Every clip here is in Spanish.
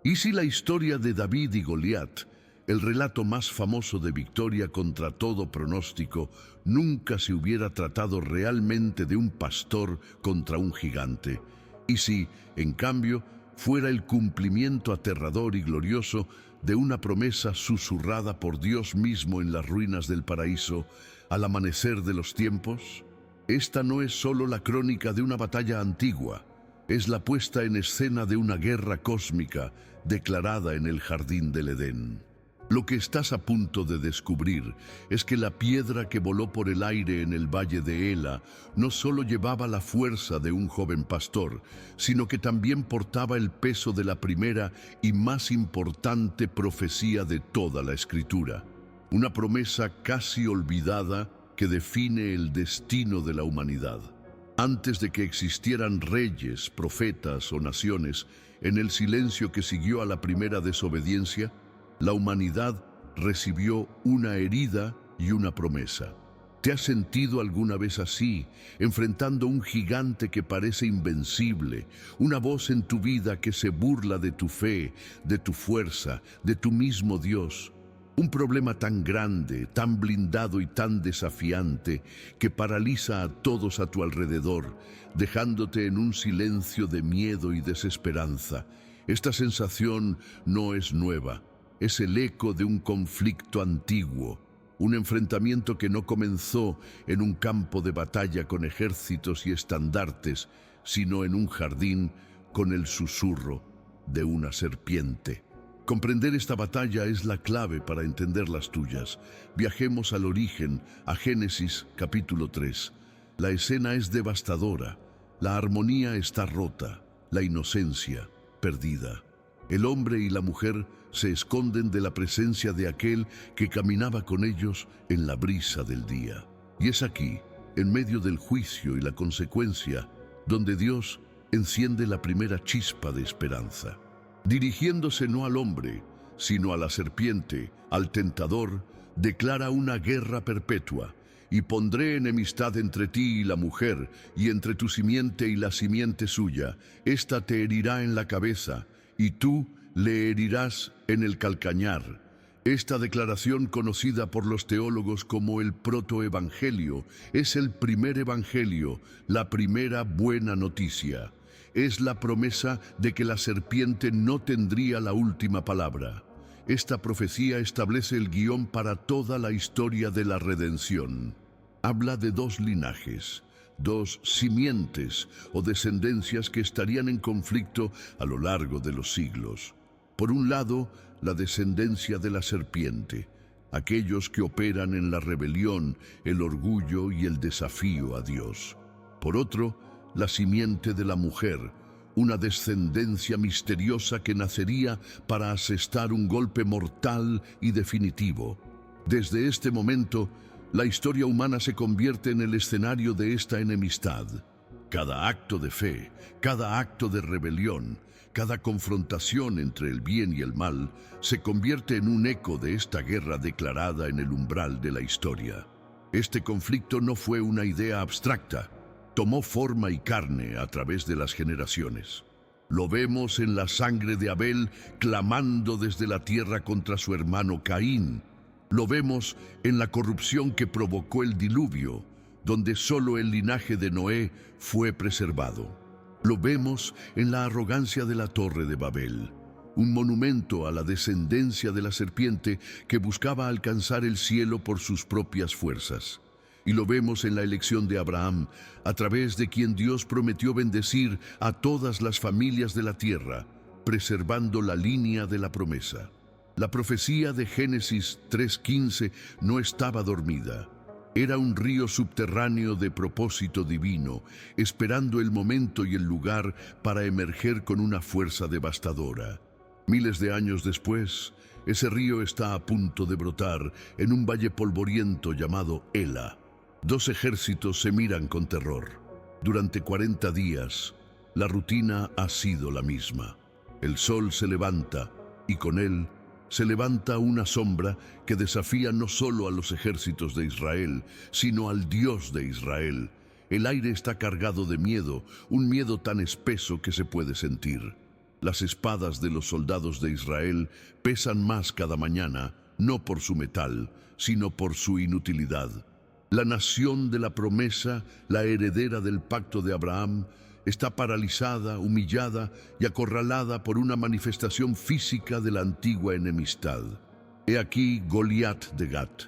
¿Y si la historia de David y Goliat, el relato más famoso de victoria contra todo pronóstico, nunca se hubiera tratado realmente de un pastor contra un gigante? ¿Y si, en cambio, fuera el cumplimiento aterrador y glorioso de una promesa susurrada por Dios mismo en las ruinas del paraíso al amanecer de los tiempos? Esta no es solo la crónica de una batalla antigua, es la puesta en escena de una guerra cósmica declarada en el jardín del Edén. Lo que estás a punto de descubrir es que la piedra que voló por el aire en el valle de Ela no solo llevaba la fuerza de un joven pastor, sino que también portaba el peso de la primera y más importante profecía de toda la Escritura. Una promesa casi olvidada que define el destino de la humanidad. Antes de que existieran reyes, profetas o naciones, en el silencio que siguió a la primera desobediencia, la humanidad recibió una herida y una promesa. ¿Te has sentido alguna vez así, enfrentando un gigante que parece invencible, una voz en tu vida que se burla de tu fe, de tu fuerza, de tu mismo Dios? Un problema tan grande, tan blindado y tan desafiante que paraliza a todos a tu alrededor, dejándote en un silencio de miedo y desesperanza. Esta sensación no es nueva. Es el eco de un conflicto antiguo, un enfrentamiento que no comenzó en un campo de batalla con ejércitos y estandartes, sino en un jardín con el susurro de una serpiente. Comprender esta batalla es la clave para entender las tuyas. Viajemos al origen, a Génesis capítulo 3. La escena es devastadora, la armonía está rota, la inocencia perdida. El hombre y la mujer se esconden de la presencia de aquel que caminaba con ellos en la brisa del día. Y es aquí, en medio del juicio y la consecuencia, donde Dios enciende la primera chispa de esperanza. Dirigiéndose no al hombre, sino a la serpiente, al tentador, declara una guerra perpetua. Y pondré enemistad entre ti y la mujer, y entre tu simiente y la simiente suya. Esta te herirá en la cabeza, y tú le herirás en el calcañar. Esta declaración, conocida por los teólogos como el protoevangelio, es el primer evangelio, la primera buena noticia. Es la promesa de que la serpiente no tendría la última palabra. Esta profecía establece el guión para toda la historia de la redención. Habla de dos linajes, dos simientes o descendencias que estarían en conflicto a lo largo de los siglos. Por un lado, la descendencia de la serpiente, aquellos que operan en la rebelión, el orgullo y el desafío a Dios. Por otro, la simiente de la mujer, una descendencia misteriosa que nacería para asestar un golpe mortal y definitivo. Desde este momento, la historia humana se convierte en el escenario de esta enemistad. Cada acto de fe, cada acto de rebelión, cada confrontación entre el bien y el mal se convierte en un eco de esta guerra declarada en el umbral de la historia. Este conflicto no fue una idea abstracta, tomó forma y carne a través de las generaciones. Lo vemos en la sangre de Abel clamando desde la tierra contra su hermano Caín. Lo vemos en la corrupción que provocó el diluvio, donde solo el linaje de Noé fue preservado. Lo vemos en la arrogancia de la Torre de Babel, un monumento a la descendencia de la serpiente que buscaba alcanzar el cielo por sus propias fuerzas. Y lo vemos en la elección de Abraham, a través de quien Dios prometió bendecir a todas las familias de la tierra, preservando la línea de la promesa. La profecía de Génesis 3:15 no estaba dormida. Era un río subterráneo de propósito divino, esperando el momento y el lugar para emerger con una fuerza devastadora. Miles de años después, ese río está a punto de brotar en un valle polvoriento llamado Ela. Dos ejércitos se miran con terror. Durante 40 días, la rutina ha sido la misma. El sol se levanta y con él se levanta una sombra que desafía no solo a los ejércitos de Israel, sino al Dios de Israel. El aire está cargado de miedo, un miedo tan espeso que se puede sentir. Las espadas de los soldados de Israel pesan más cada mañana, no por su metal, sino por su inutilidad. La nación de la promesa, la heredera del pacto de Abraham, está paralizada, humillada y acorralada por una manifestación física de la antigua enemistad. He aquí Goliat de Gat.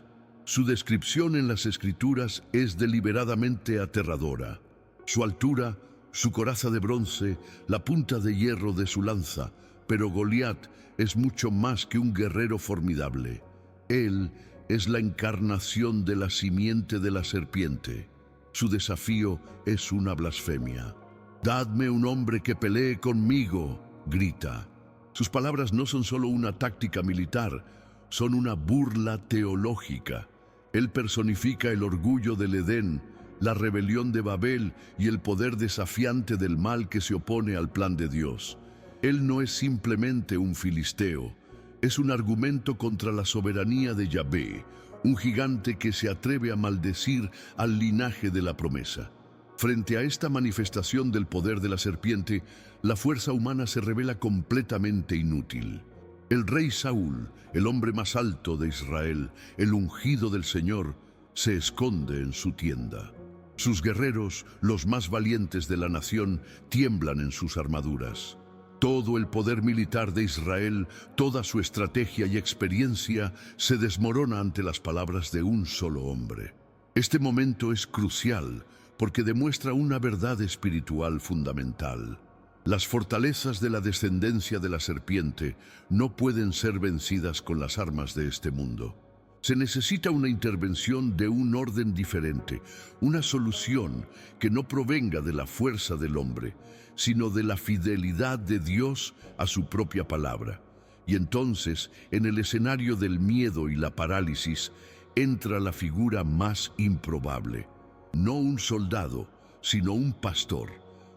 Su descripción en las Escrituras es deliberadamente aterradora. Su altura, su coraza de bronce, la punta de hierro de su lanza, pero Goliat es mucho más que un guerrero formidable. Él es la encarnación de la simiente de la serpiente. Su desafío es una blasfemia. «Dadme un hombre que pelee conmigo», grita. Sus palabras no son solo una táctica militar, son una burla teológica. Él personifica el orgullo del Edén, la rebelión de Babel y el poder desafiante del mal que se opone al plan de Dios. Él no es simplemente un filisteo, es un argumento contra la soberanía de Yahvé, un gigante que se atreve a maldecir al linaje de la promesa. Frente a esta manifestación del poder de la serpiente, la fuerza humana se revela completamente inútil. El rey Saúl, el hombre más alto de Israel, el ungido del Señor, se esconde en su tienda. Sus guerreros, los más valientes de la nación, tiemblan en sus armaduras. Todo el poder militar de Israel, toda su estrategia y experiencia se desmorona ante las palabras de un solo hombre. Este momento es crucial porque demuestra una verdad espiritual fundamental. Las fortalezas de la descendencia de la serpiente no pueden ser vencidas con las armas de este mundo. Se necesita una intervención de un orden diferente, una solución que no provenga de la fuerza del hombre, sino de la fidelidad de Dios a su propia palabra. Y entonces, en el escenario del miedo y la parálisis, entra la figura más improbable. No un soldado, sino un pastor.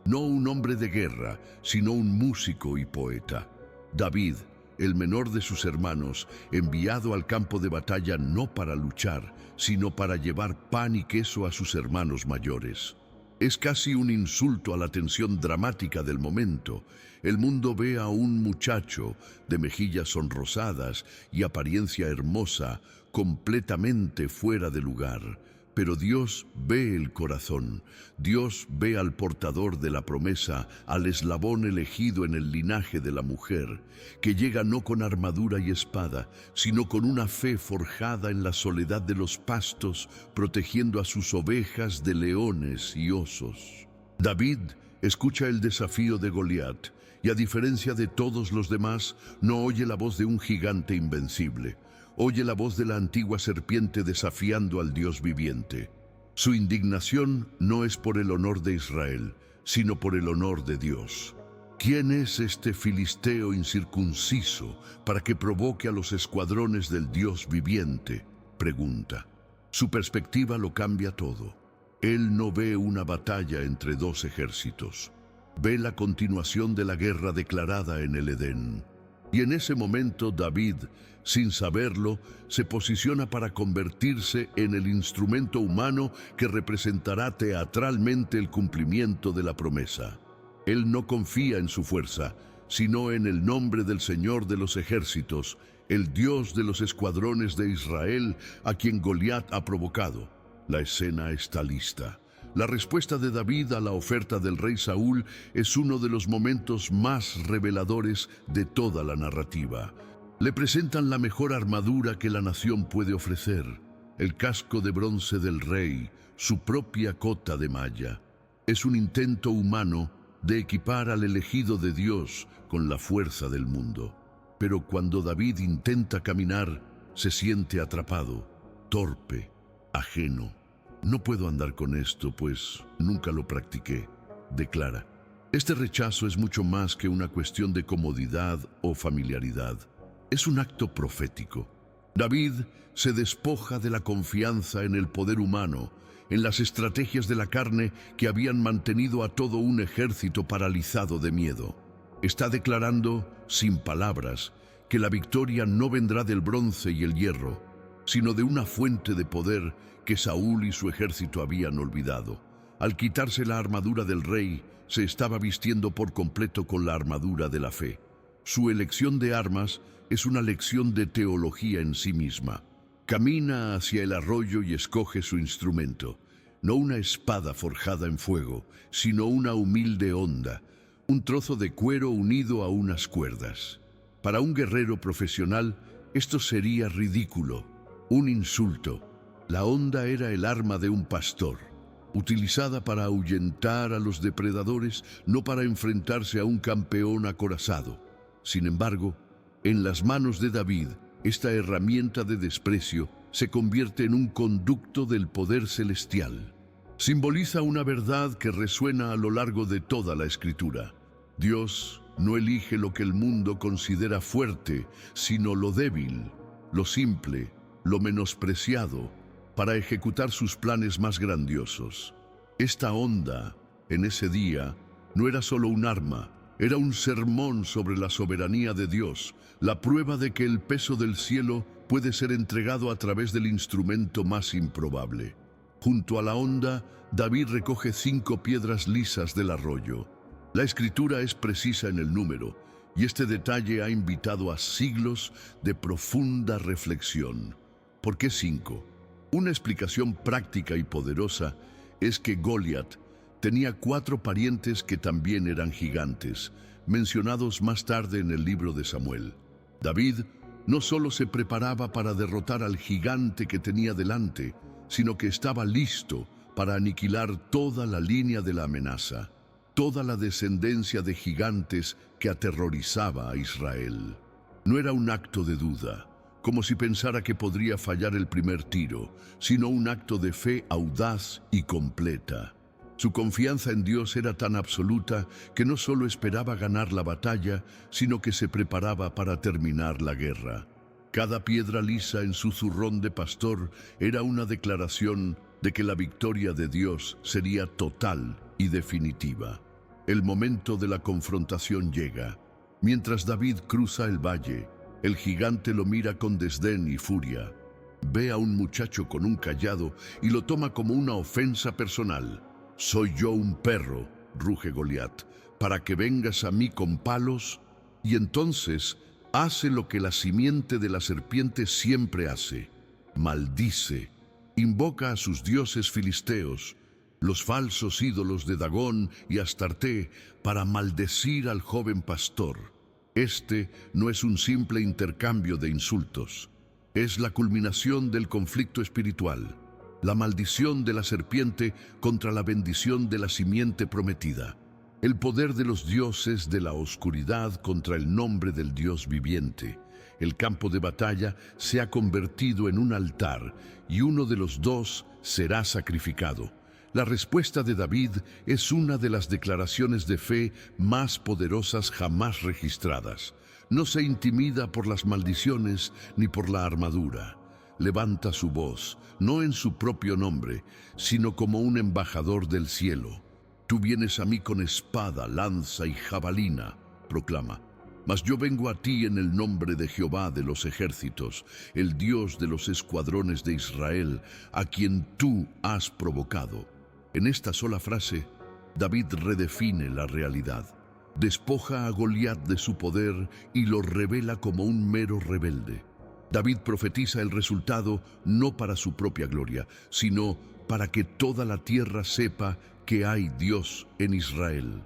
No un hombre de guerra, sino un músico y poeta. David, el menor de sus hermanos, enviado al campo de batalla no para luchar, sino para llevar pan y queso a sus hermanos mayores. Es casi un insulto a la tensión dramática del momento. El mundo ve a un muchacho de mejillas sonrosadas y apariencia hermosa, completamente fuera de lugar. Pero Dios ve el corazón, Dios ve al portador de la promesa, al eslabón elegido en el linaje de la mujer, que llega no con armadura y espada, sino con una fe forjada en la soledad de los pastos, protegiendo a sus ovejas de leones y osos. David escucha el desafío de Goliat, y a diferencia de todos los demás, no oye la voz de un gigante invencible. Oye la voz de la antigua serpiente desafiando al Dios viviente. Su indignación no es por el honor de Israel, sino por el honor de Dios. ¿Quién es este filisteo incircunciso para que provoque a los escuadrones del Dios viviente?, pregunta. Su perspectiva lo cambia todo. Él no ve una batalla entre dos ejércitos. Ve la continuación de la guerra declarada en el Edén. Y en ese momento David, sin saberlo, se posiciona para convertirse en el instrumento humano que representará teatralmente el cumplimiento de la promesa. Él no confía en su fuerza, sino en el nombre del Señor de los ejércitos, el Dios de los escuadrones de Israel, a quien Goliat ha provocado. La escena está lista. La respuesta de David a la oferta del rey Saúl es uno de los momentos más reveladores de toda la narrativa. Le presentan la mejor armadura que la nación puede ofrecer, el casco de bronce del rey, su propia cota de malla. Es un intento humano de equipar al elegido de Dios con la fuerza del mundo. Pero cuando David intenta caminar, se siente atrapado, torpe, ajeno. «No puedo andar con esto, pues nunca lo practiqué», declara. Este rechazo es mucho más que una cuestión de comodidad o familiaridad. Es un acto profético. David se despoja de la confianza en el poder humano, en las estrategias de la carne que habían mantenido a todo un ejército paralizado de miedo. Está declarando, sin palabras, que la victoria no vendrá del bronce y el hierro, sino de una fuente de poder que Saúl y su ejército habían olvidado. Al quitarse la armadura del rey, se estaba vistiendo por completo con la armadura de la fe. Su elección de armas es una lección de teología en sí misma. Camina hacia el arroyo y escoge su instrumento. No una espada forjada en fuego, sino una humilde honda, un trozo de cuero unido a unas cuerdas. Para un guerrero profesional, esto sería ridículo, un insulto. La honda era el arma de un pastor, utilizada para ahuyentar a los depredadores, no para enfrentarse a un campeón acorazado. Sin embargo, en las manos de David, esta herramienta de desprecio se convierte en un conducto del poder celestial. Simboliza una verdad que resuena a lo largo de toda la Escritura. Dios no elige lo que el mundo considera fuerte, sino lo débil, lo simple, lo menospreciado, para ejecutar sus planes más grandiosos. Esta honda, en ese día, no era solo un arma, era un sermón sobre la soberanía de Dios, la prueba de que el peso del cielo puede ser entregado a través del instrumento más improbable. Junto a la honda, David recoge 5 piedras lisas del arroyo. La escritura es precisa en el número, y este detalle ha invitado a siglos de profunda reflexión. ¿Por qué 5? Una explicación práctica y poderosa es que Goliat tenía 4 parientes que también eran gigantes, mencionados más tarde en el libro de Samuel. David no solo se preparaba para derrotar al gigante que tenía delante, sino que estaba listo para aniquilar toda la línea de la amenaza, toda la descendencia de gigantes que aterrorizaba a Israel. No era un acto de duda, como si pensara que podría fallar el primer tiro, sino un acto de fe audaz y completa. Su confianza en Dios era tan absoluta que no solo esperaba ganar la batalla, sino que se preparaba para terminar la guerra. Cada piedra lisa en su zurrón de pastor era una declaración de que la victoria de Dios sería total y definitiva. El momento de la confrontación llega. Mientras David cruza el valle, el gigante lo mira con desdén y furia. Ve a un muchacho con un cayado y lo toma como una ofensa personal. «Soy yo un perro», ruge Goliat, «para que vengas a mí con palos». Y entonces hace lo que la simiente de la serpiente siempre hace: maldice, invoca a sus dioses filisteos, los falsos ídolos de Dagón y Astarté, para maldecir al joven pastor. Este no es un simple intercambio de insultos, es la culminación del conflicto espiritual, la maldición de la serpiente contra la bendición de la simiente prometida, el poder de los dioses de la oscuridad contra el nombre del Dios viviente. El campo de batalla se ha convertido en un altar y uno de los dos será sacrificado. La respuesta de David es una de las declaraciones de fe más poderosas jamás registradas. No se intimida por las maldiciones ni por la armadura. Levanta su voz, no en su propio nombre, sino como un embajador del cielo. «Tú vienes a mí con espada, lanza y jabalina», proclama. «Mas yo vengo a ti en el nombre de Jehová de los ejércitos, el Dios de los escuadrones de Israel, a quien tú has provocado». En esta sola frase, David redefine la realidad. Despoja a Goliat de su poder y lo revela como un mero rebelde. David profetiza el resultado no para su propia gloria, sino para que toda la tierra sepa que hay Dios en Israel.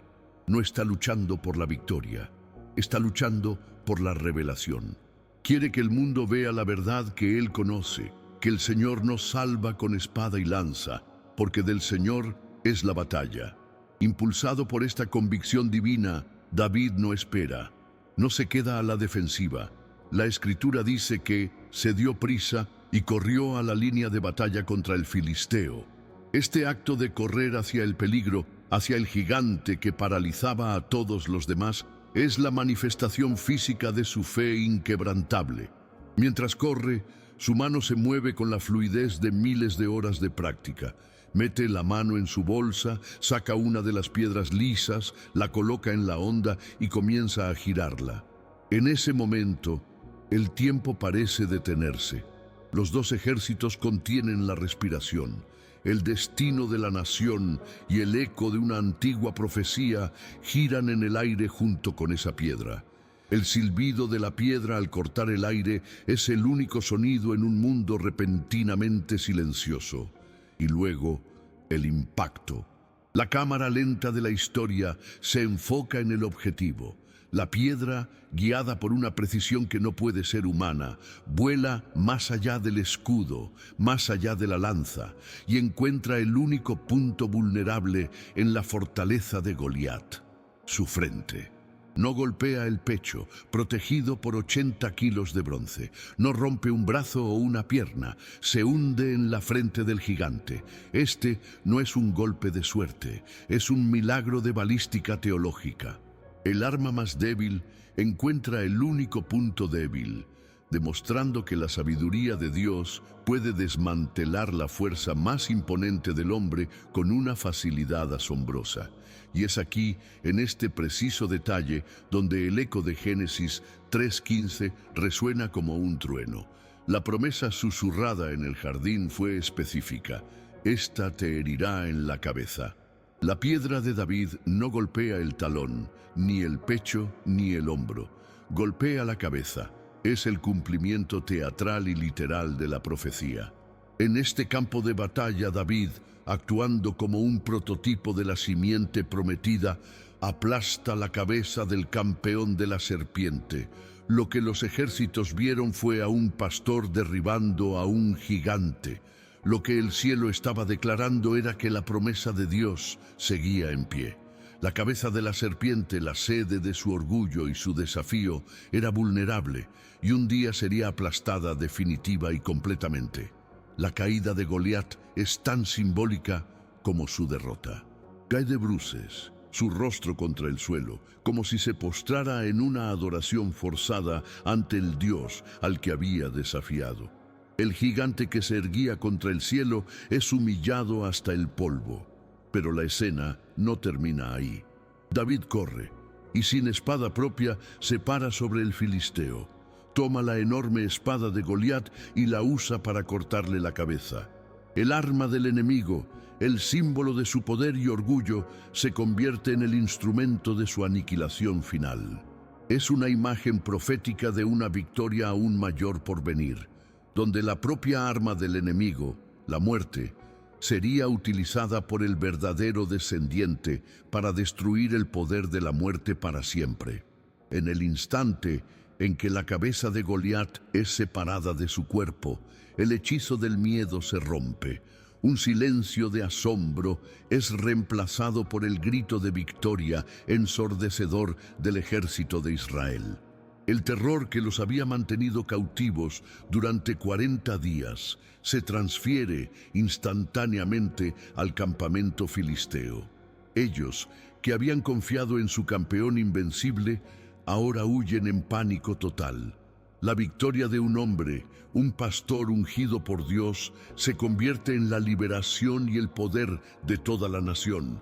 No está luchando por la victoria, está luchando por la revelación. Quiere que el mundo vea la verdad que él conoce, que el Señor no salva con espada y lanza, porque del Señor es la batalla. Impulsado por esta convicción divina, David no espera, no se queda a la defensiva. La Escritura dice que se dio prisa y corrió a la línea de batalla contra el filisteo. Este acto de correr hacia el peligro, hacia el gigante que paralizaba a todos los demás, es la manifestación física de su fe inquebrantable. Mientras corre, su mano se mueve con la fluidez de miles de horas de práctica. Mete la mano en su bolsa, saca una de las piedras lisas, la coloca en la honda y comienza a girarla. En ese momento, el tiempo parece detenerse. Los dos ejércitos contienen la respiración. El destino de la nación y el eco de una antigua profecía giran en el aire junto con esa piedra. El silbido de la piedra al cortar el aire es el único sonido en un mundo repentinamente silencioso. Y luego, el impacto. La cámara lenta de la historia se enfoca en el objetivo. La piedra, guiada por una precisión que no puede ser humana, vuela más allá del escudo, más allá de la lanza, y encuentra el único punto vulnerable en la fortaleza de Goliat, su frente. No golpea el pecho, protegido por 80 kilos de bronce. No rompe un brazo o una pierna. Se hunde en la frente del gigante. Este no es un golpe de suerte, es un milagro de balística teológica. El arma más débil encuentra el único punto débil, demostrando que la sabiduría de Dios puede desmantelar la fuerza más imponente del hombre con una facilidad asombrosa. Y es aquí, en este preciso detalle, donde el eco de Génesis 3:15 resuena como un trueno. La promesa susurrada en el jardín fue específica: «Esta te herirá en la cabeza». La piedra de David no golpea el talón, ni el pecho, ni el hombro. Golpea la cabeza. Es el cumplimiento teatral y literal de la profecía. En este campo de batalla, David, actuando como un prototipo de la simiente prometida, aplasta la cabeza del campeón de la serpiente. Lo que los ejércitos vieron fue a un pastor derribando a un gigante. Lo que el cielo estaba declarando era que la promesa de Dios seguía en pie. La cabeza de la serpiente, la sede de su orgullo y su desafío, era vulnerable y un día sería aplastada definitiva y completamente. La caída de Goliat es tan simbólica como su derrota. Cae de bruces, su rostro contra el suelo, como si se postrara en una adoración forzada ante el Dios al que había desafiado. El gigante que se erguía contra el cielo es humillado hasta el polvo. Pero la escena no termina ahí. David corre y sin espada propia se para sobre el filisteo. Toma la enorme espada de Goliat y la usa para cortarle la cabeza. El arma del enemigo, el símbolo de su poder y orgullo, se convierte en el instrumento de su aniquilación final. Es una imagen profética de una victoria aún mayor por venir, donde la propia arma del enemigo, la muerte, sería utilizada por el verdadero descendiente para destruir el poder de la muerte para siempre. En el instante en que la cabeza de Goliat es separada de su cuerpo, el hechizo del miedo se rompe. Un silencio de asombro es reemplazado por el grito de victoria ensordecedor del ejército de Israel. El terror que los había mantenido cautivos durante 40 días se transfiere instantáneamente al campamento filisteo. Ellos, que habían confiado en su campeón invencible, ahora huyen en pánico total. La victoria de un hombre, un pastor ungido por Dios, se convierte en la liberación y el poder de toda la nación.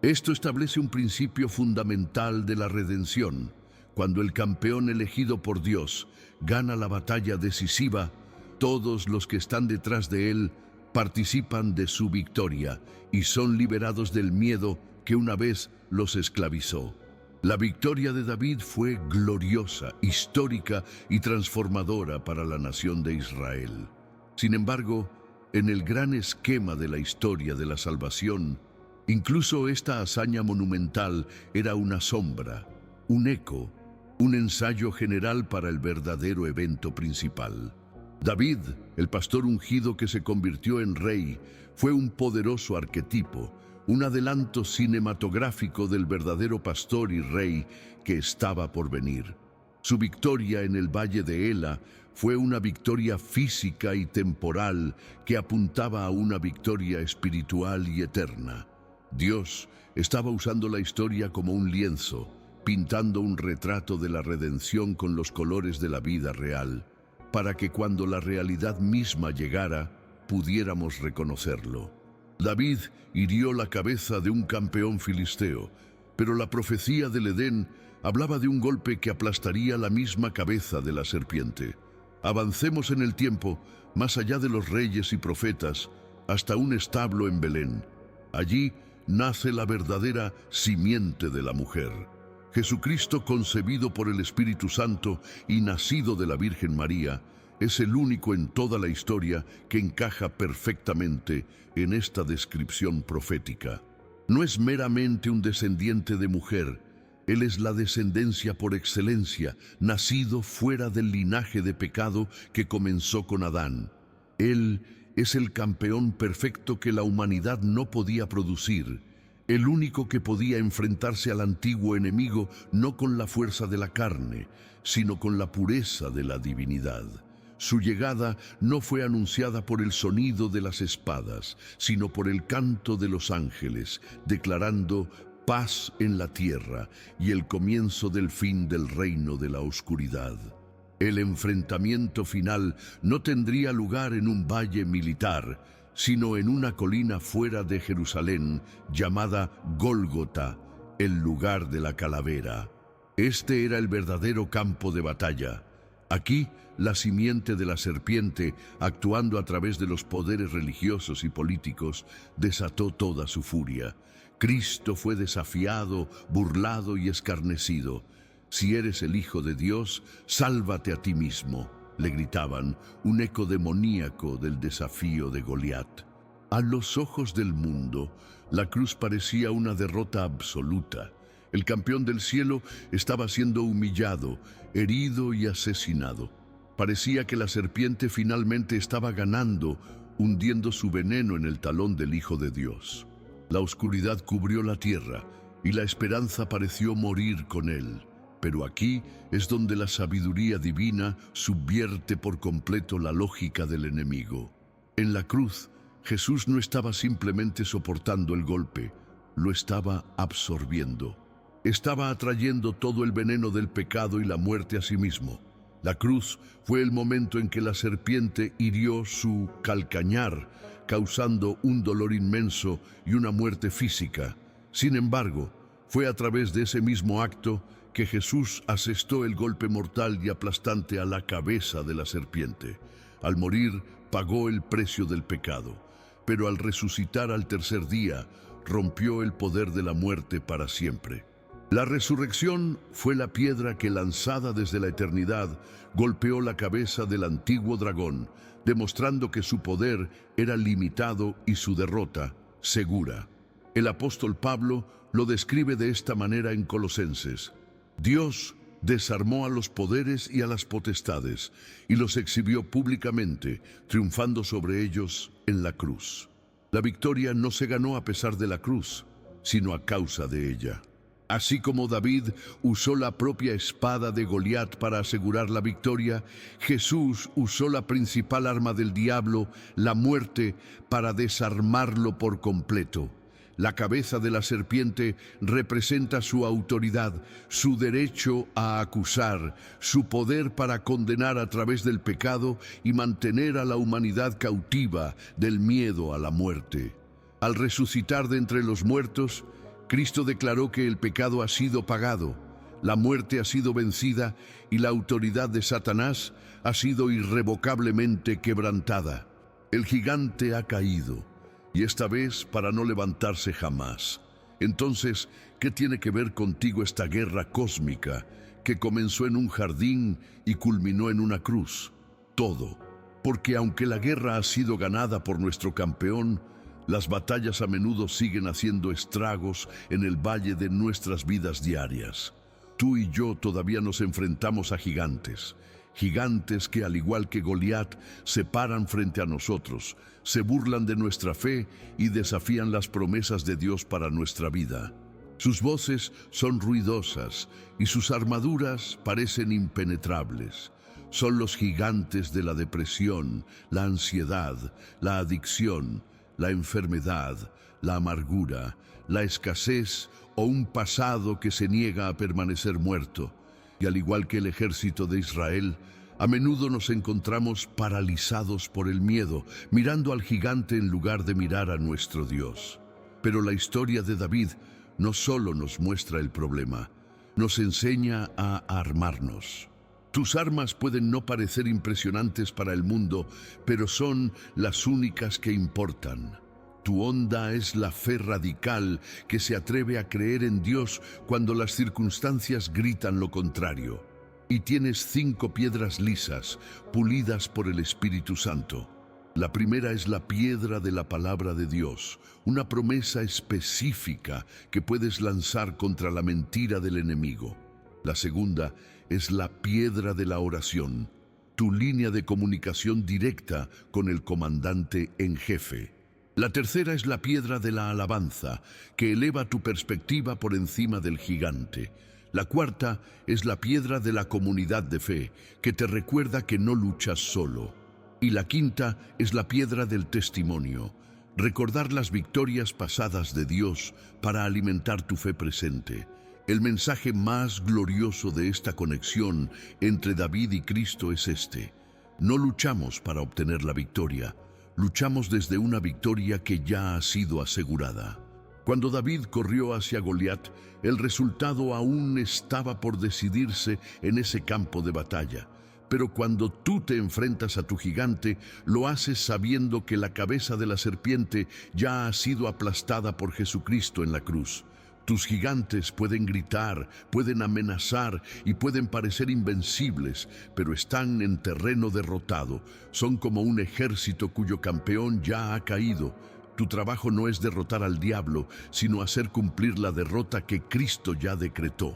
Esto establece un principio fundamental de la redención. Cuando el campeón elegido por Dios gana la batalla decisiva, todos los que están detrás de él participan de su victoria y son liberados del miedo que una vez los esclavizó. La victoria de David fue gloriosa, histórica y transformadora para la nación de Israel. Sin embargo, en el gran esquema de la historia de la salvación, incluso esta hazaña monumental era una sombra, un eco, un ensayo general para el verdadero evento principal. David, el pastor ungido que se convirtió en rey, fue un poderoso arquetipo, un adelanto cinematográfico del verdadero pastor y rey que estaba por venir. Su victoria en el valle de Ela fue una victoria física y temporal que apuntaba a una victoria espiritual y eterna. Dios estaba usando la historia como un lienzo, pintando un retrato de la redención con los colores de la vida real, para que cuando la realidad misma llegara, pudiéramos reconocerlo. David hirió la cabeza de un campeón filisteo, pero la profecía del Edén hablaba de un golpe que aplastaría la misma cabeza de la serpiente. Avancemos en el tiempo, más allá de los reyes y profetas, hasta un establo en Belén. Allí nace la verdadera simiente de la mujer. Jesucristo, concebido por el Espíritu Santo y nacido de la Virgen María, es el único en toda la historia que encaja perfectamente en esta descripción profética. No es meramente un descendiente de mujer, él es la descendencia por excelencia, nacido fuera del linaje de pecado que comenzó con Adán. Él es el campeón perfecto que la humanidad no podía producir, el único que podía enfrentarse al antiguo enemigo no con la fuerza de la carne, sino con la pureza de la divinidad. Su llegada no fue anunciada por el sonido de las espadas, sino por el canto de los ángeles, declarando paz en la tierra y el comienzo del fin del reino de la oscuridad. El enfrentamiento final no tendría lugar en un valle militar, sino en una colina fuera de Jerusalén llamada Gólgota, el lugar de la calavera. Este era el verdadero campo de batalla. Aquí, la simiente de la serpiente, actuando a través de los poderes religiosos y políticos, desató toda su furia. Cristo fue desafiado, burlado y escarnecido. «Si eres el Hijo de Dios, sálvate a ti mismo», le gritaban, un eco demoníaco del desafío de Goliat. A los ojos del mundo, la cruz parecía una derrota absoluta. El campeón del cielo estaba siendo humillado, herido y asesinado. Parecía que la serpiente finalmente estaba ganando, hundiendo su veneno en el talón del Hijo de Dios. La oscuridad cubrió la tierra y la esperanza pareció morir con él. Pero aquí es donde la sabiduría divina subvierte por completo la lógica del enemigo. En la cruz, Jesús no estaba simplemente soportando el golpe, lo estaba absorbiendo. Estaba atrayendo todo el veneno del pecado y la muerte a sí mismo. La cruz fue el momento en que la serpiente hirió su calcañar, causando un dolor inmenso y una muerte física. Sin embargo, fue a través de ese mismo acto que Jesús asestó el golpe mortal y aplastante a la cabeza de la serpiente. Al morir, pagó el precio del pecado, pero al resucitar al tercer día, rompió el poder de la muerte para siempre. La resurrección fue la piedra que, lanzada desde la eternidad, golpeó la cabeza del antiguo dragón, demostrando que su poder era limitado y su derrota segura. El apóstol Pablo lo describe de esta manera en Colosenses: Dios desarmó a los poderes y a las potestades y los exhibió públicamente, triunfando sobre ellos en la cruz. La victoria no se ganó a pesar de la cruz, sino a causa de ella. Así como David usó la propia espada de Goliat para asegurar la victoria, Jesús usó la principal arma del diablo, la muerte, para desarmarlo por completo. La cabeza de la serpiente representa su autoridad, su derecho a acusar, su poder para condenar a través del pecado y mantener a la humanidad cautiva del miedo a la muerte. Al resucitar de entre los muertos, Cristo declaró que el pecado ha sido pagado, la muerte ha sido vencida y la autoridad de Satanás ha sido irrevocablemente quebrantada. El gigante ha caído, y esta vez para no levantarse jamás. Entonces, ¿qué tiene que ver contigo esta guerra cósmica que comenzó en un jardín y culminó en una cruz? Todo, porque aunque la guerra ha sido ganada por nuestro campeón, las batallas a menudo siguen haciendo estragos en el valle de nuestras vidas diarias. Tú y yo todavía nos enfrentamos a gigantes. Gigantes que, al igual que Goliat, se paran frente a nosotros, se burlan de nuestra fe y desafían las promesas de Dios para nuestra vida. Sus voces son ruidosas y sus armaduras parecen impenetrables. Son los gigantes de la depresión, la ansiedad, la adicción, la enfermedad, la amargura, la escasez o un pasado que se niega a permanecer muerto. Y al igual que el ejército de Israel, a menudo nos encontramos paralizados por el miedo, mirando al gigante en lugar de mirar a nuestro Dios. Pero la historia de David no solo nos muestra el problema, nos enseña a armarnos. Tus armas pueden no parecer impresionantes para el mundo, pero son las únicas que importan. Tu onda es la fe radical que se atreve a creer en Dios cuando las circunstancias gritan lo contrario. Y tienes 5 piedras lisas, pulidas por el Espíritu Santo. La primera es la piedra de la palabra de Dios, una promesa específica que puedes lanzar contra la mentira del enemigo. La segunda es la piedra de la oración, tu línea de comunicación directa con el comandante en jefe. La tercera es la piedra de la alabanza, que eleva tu perspectiva por encima del gigante. La cuarta es la piedra de la comunidad de fe, que te recuerda que no luchas solo. Y la quinta es la piedra del testimonio, recordar las victorias pasadas de Dios para alimentar tu fe presente. El mensaje más glorioso de esta conexión entre David y Cristo es este: no luchamos para obtener la victoria, luchamos desde una victoria que ya ha sido asegurada. Cuando David corrió hacia Goliat, el resultado aún estaba por decidirse en ese campo de batalla. Pero cuando tú te enfrentas a tu gigante, lo haces sabiendo que la cabeza de la serpiente ya ha sido aplastada por Jesucristo en la cruz. Tus gigantes pueden gritar, pueden amenazar y pueden parecer invencibles, pero están en terreno derrotado. Son como un ejército cuyo campeón ya ha caído. Tu trabajo no es derrotar al diablo, sino hacer cumplir la derrota que Cristo ya decretó.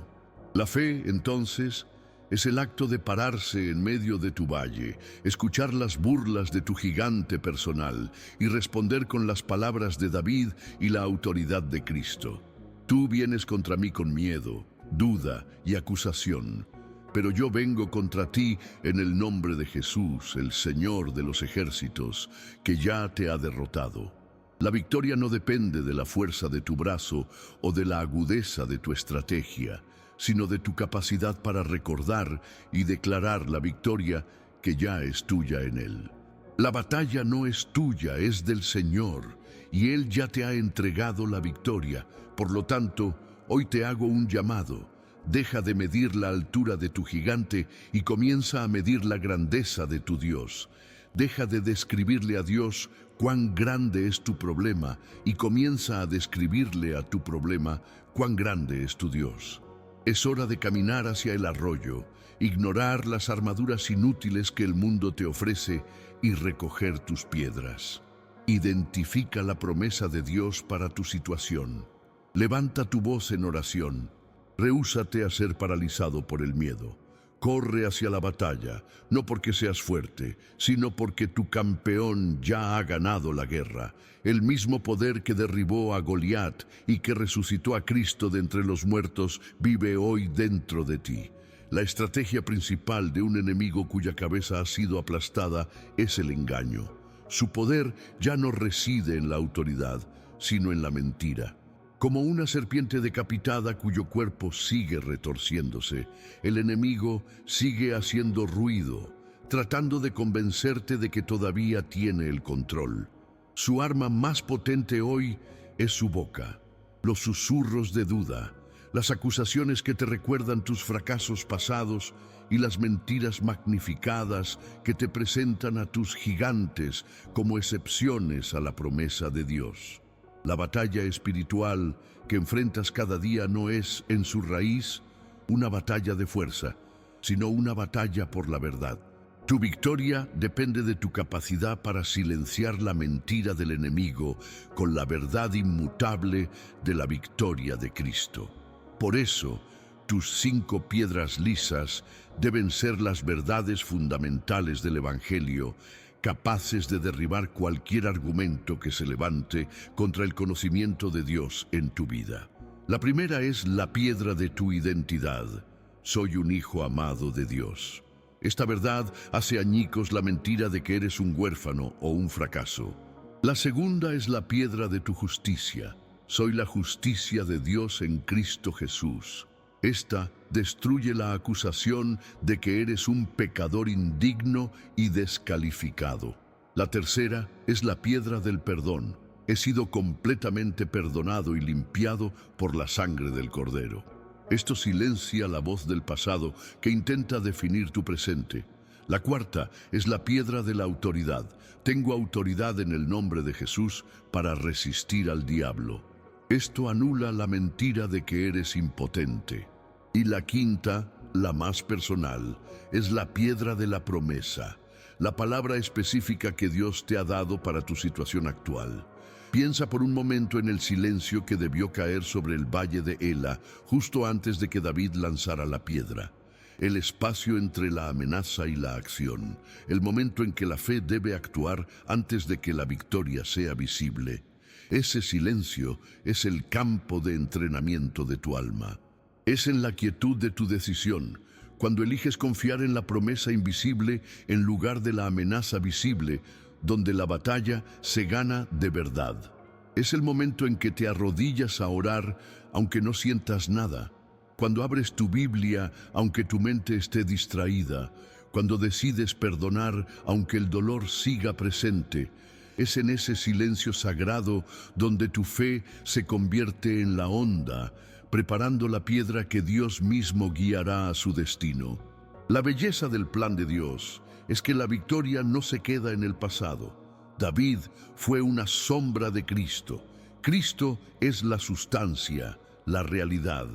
La fe, entonces, es el acto de pararse en medio de tu valle, escuchar las burlas de tu gigante personal y responder con las palabras de David y la autoridad de Cristo. Tú vienes contra mí con miedo, duda y acusación, pero yo vengo contra ti en el nombre de Jesús, el Señor de los ejércitos, que ya te ha derrotado. La victoria no depende de la fuerza de tu brazo o de la agudeza de tu estrategia, sino de tu capacidad para recordar y declarar la victoria que ya es tuya en Él. La batalla no es tuya, es del Señor, y Él ya te ha entregado la victoria. Por lo tanto, hoy te hago un llamado. Deja de medir la altura de tu gigante y comienza a medir la grandeza de tu Dios. Deja de describirle a Dios cuán grande es tu problema y comienza a describirle a tu problema cuán grande es tu Dios. Es hora de caminar hacia el arroyo, ignorar las armaduras inútiles que el mundo te ofrece y recoger tus piedras. Identifica la promesa de Dios para tu situación. Levanta tu voz en oración. Rehúsate a ser paralizado por el miedo. Corre hacia la batalla, no porque seas fuerte, sino porque tu campeón ya ha ganado la guerra. El mismo poder que derribó a Goliat y que resucitó a Cristo de entre los muertos vive hoy dentro de ti. La estrategia principal de un enemigo cuya cabeza ha sido aplastada es el engaño. Su poder ya no reside en la autoridad, sino en la mentira. Como una serpiente decapitada cuyo cuerpo sigue retorciéndose, el enemigo sigue haciendo ruido, tratando de convencerte de que todavía tiene el control. Su arma más potente hoy es su boca, los susurros de duda, las acusaciones que te recuerdan tus fracasos pasados y las mentiras magnificadas que te presentan a tus gigantes como excepciones a la promesa de Dios. La batalla espiritual que enfrentas cada día no es, en su raíz, una batalla de fuerza, sino una batalla por la verdad. Tu victoria depende de tu capacidad para silenciar la mentira del enemigo con la verdad inmutable de la victoria de Cristo. Por eso, tus 5 piedras lisas deben ser las verdades fundamentales del Evangelio, capaces de derribar cualquier argumento que se levante contra el conocimiento de Dios en tu vida. La primera es la piedra de tu identidad. Soy un hijo amado de Dios. Esta verdad hace añicos la mentira de que eres un huérfano o un fracaso. La segunda es la piedra de tu justicia. Soy la justicia de Dios en Cristo Jesús. Esta destruye la acusación de que eres un pecador indigno y descalificado. La tercera es la piedra del perdón. He sido completamente perdonado y limpiado por la sangre del Cordero. Esto silencia la voz del pasado que intenta definir tu presente. La cuarta es la piedra de la autoridad. Tengo autoridad en el nombre de Jesús para resistir al diablo. Esto anula la mentira de que eres impotente. Y la quinta, la más personal, es la piedra de la promesa, la palabra específica que Dios te ha dado para tu situación actual. Piensa por un momento en el silencio que debió caer sobre el valle de Ela justo antes de que David lanzara la piedra. El espacio entre la amenaza y la acción, el momento en que la fe debe actuar antes de que la victoria sea visible. Ese silencio es el campo de entrenamiento de tu alma. Es en la quietud de tu decisión, cuando eliges confiar en la promesa invisible en lugar de la amenaza visible, donde la batalla se gana de verdad. Es el momento en que te arrodillas a orar aunque no sientas nada, cuando abres tu Biblia aunque tu mente esté distraída, cuando decides perdonar aunque el dolor siga presente. Es en ese silencio sagrado donde tu fe se convierte en la onda, preparando la piedra que Dios mismo guiará a su destino. La belleza del plan de Dios es que la victoria no se queda en el pasado. David fue una sombra de Cristo. Cristo es la sustancia, la realidad.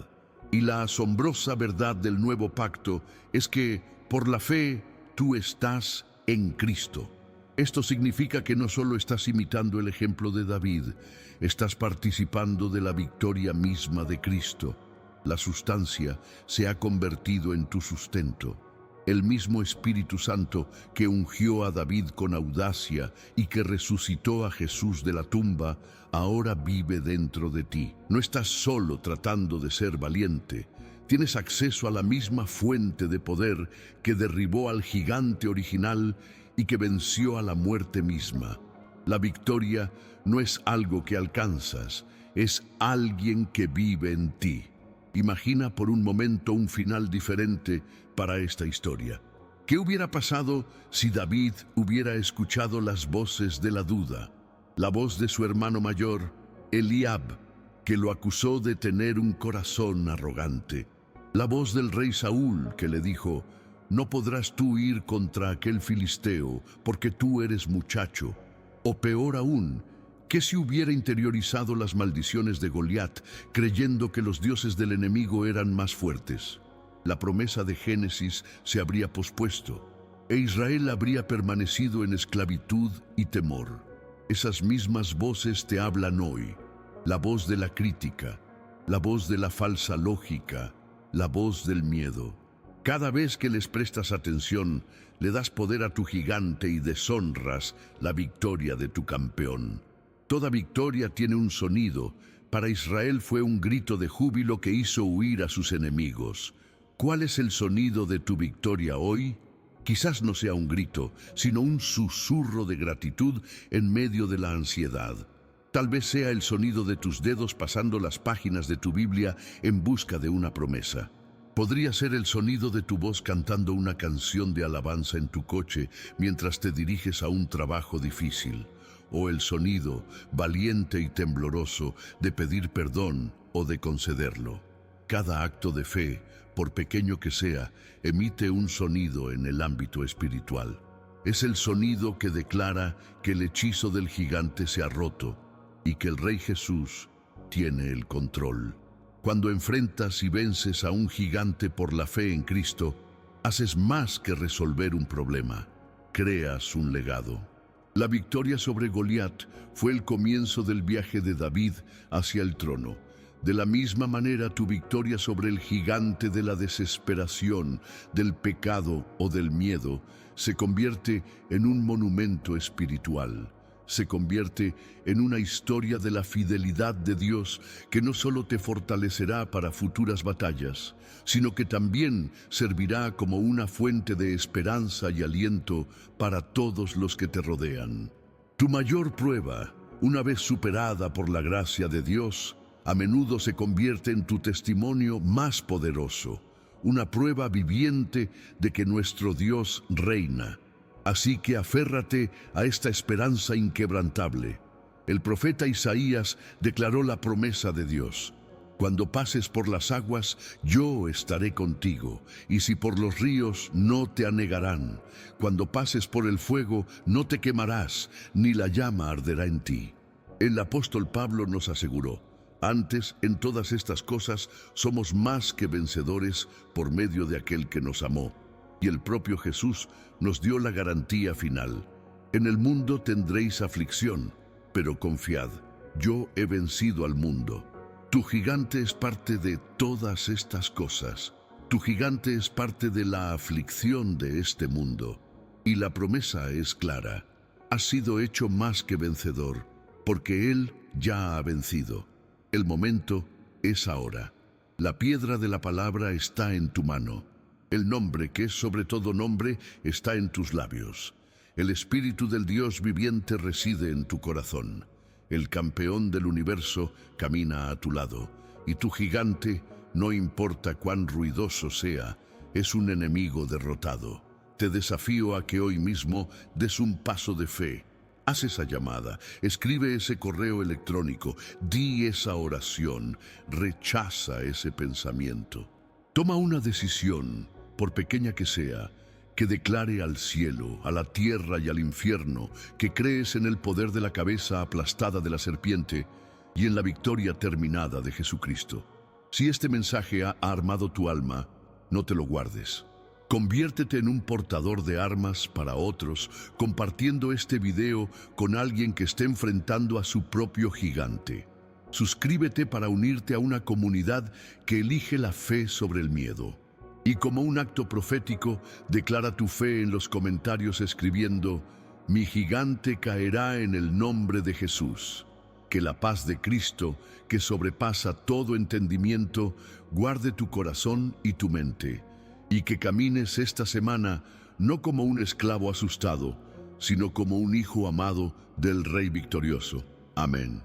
Y la asombrosa verdad del nuevo pacto es que, por la fe, tú estás en Cristo. Esto significa que no solo estás imitando el ejemplo de David, estás participando de la victoria misma de Cristo. La sustancia se ha convertido en tu sustento. El mismo Espíritu Santo que ungió a David con audacia y que resucitó a Jesús de la tumba, ahora vive dentro de ti. No estás solo tratando de ser valiente. Tienes acceso a la misma fuente de poder que derribó al gigante original y que venció a la muerte misma. La victoria no es algo que alcanzas, es alguien que vive en ti. Imagina por un momento un final diferente para esta historia. ¿Qué hubiera pasado si David hubiera escuchado las voces de la duda? La voz de su hermano mayor, Eliab, que lo acusó de tener un corazón arrogante. La voz del rey Saúl, que le dijo: no podrás tú ir contra aquel filisteo, porque tú eres muchacho. O peor aún, ¿qué si hubiera interiorizado las maldiciones de Goliat, creyendo que los dioses del enemigo eran más fuertes? La promesa de Génesis se habría pospuesto, e Israel habría permanecido en esclavitud y temor. Esas mismas voces te hablan hoy, la voz de la crítica, la voz de la falsa lógica, la voz del miedo. Cada vez que les prestas atención, le das poder a tu gigante y deshonras la victoria de tu campeón. Toda victoria tiene un sonido. Para Israel fue un grito de júbilo que hizo huir a sus enemigos. ¿Cuál es el sonido de tu victoria hoy? Quizás no sea un grito, sino un susurro de gratitud en medio de la ansiedad. Tal vez sea el sonido de tus dedos pasando las páginas de tu Biblia en busca de una promesa. Podría ser el sonido de tu voz cantando una canción de alabanza en tu coche mientras te diriges a un trabajo difícil, o el sonido, valiente y tembloroso, de pedir perdón o de concederlo. Cada acto de fe, por pequeño que sea, emite un sonido en el ámbito espiritual. Es el sonido que declara que el hechizo del gigante se ha roto y que el Rey Jesús tiene el control. Cuando enfrentas y vences a un gigante por la fe en Cristo, haces más que resolver un problema, creas un legado. La victoria sobre Goliat fue el comienzo del viaje de David hacia el trono. De la misma manera, tu victoria sobre el gigante de la desesperación, del pecado o del miedo se convierte en un monumento espiritual. Se convierte en una historia de la fidelidad de Dios que no solo te fortalecerá para futuras batallas, sino que también servirá como una fuente de esperanza y aliento para todos los que te rodean. Tu mayor prueba, una vez superada por la gracia de Dios, a menudo se convierte en tu testimonio más poderoso, una prueba viviente de que nuestro Dios reina. Así que aférrate a esta esperanza inquebrantable. El profeta Isaías declaró la promesa de Dios: Cuando pases por las aguas, yo estaré contigo, y si por los ríos, no te anegarán. Cuando pases por el fuego, no te quemarás, ni la llama arderá en ti. El apóstol Pablo nos aseguró: antes, en todas estas cosas, somos más que vencedores por medio de aquel que nos amó. Y el propio Jesús nos dio la garantía final: en el mundo tendréis aflicción, pero confiad, yo he vencido al mundo. Tu gigante es parte de todas estas cosas. Tu gigante es parte de la aflicción de este mundo. Y la promesa es clara: has sido hecho más que vencedor, porque Él ya ha vencido. El momento es ahora. La piedra de la palabra está en tu mano. El nombre, que es sobre todo nombre, está en tus labios. El Espíritu del Dios viviente reside en tu corazón. El campeón del universo camina a tu lado, y tu gigante, no importa cuán ruidoso sea, es un enemigo derrotado. Te desafío a que hoy mismo des un paso de fe. Haz esa llamada, escribe ese correo electrónico, di esa oración, rechaza ese pensamiento. Toma una decisión, por pequeña que sea, que declare al cielo, a la tierra y al infierno que crees en el poder de la cabeza aplastada de la serpiente y en la victoria terminada de Jesucristo. Si este mensaje ha armado tu alma, no te lo guardes. Conviértete en un portador de armas para otros, compartiendo este video con alguien que esté enfrentando a su propio gigante. Suscríbete para unirte a una comunidad que elige la fe sobre el miedo. Y como un acto profético, declara tu fe en los comentarios escribiendo: mi gigante caerá en el nombre de Jesús. Que la paz de Cristo, que sobrepasa todo entendimiento, guarde tu corazón y tu mente, y que camines esta semana no como un esclavo asustado, sino como un hijo amado del Rey victorioso. Amén.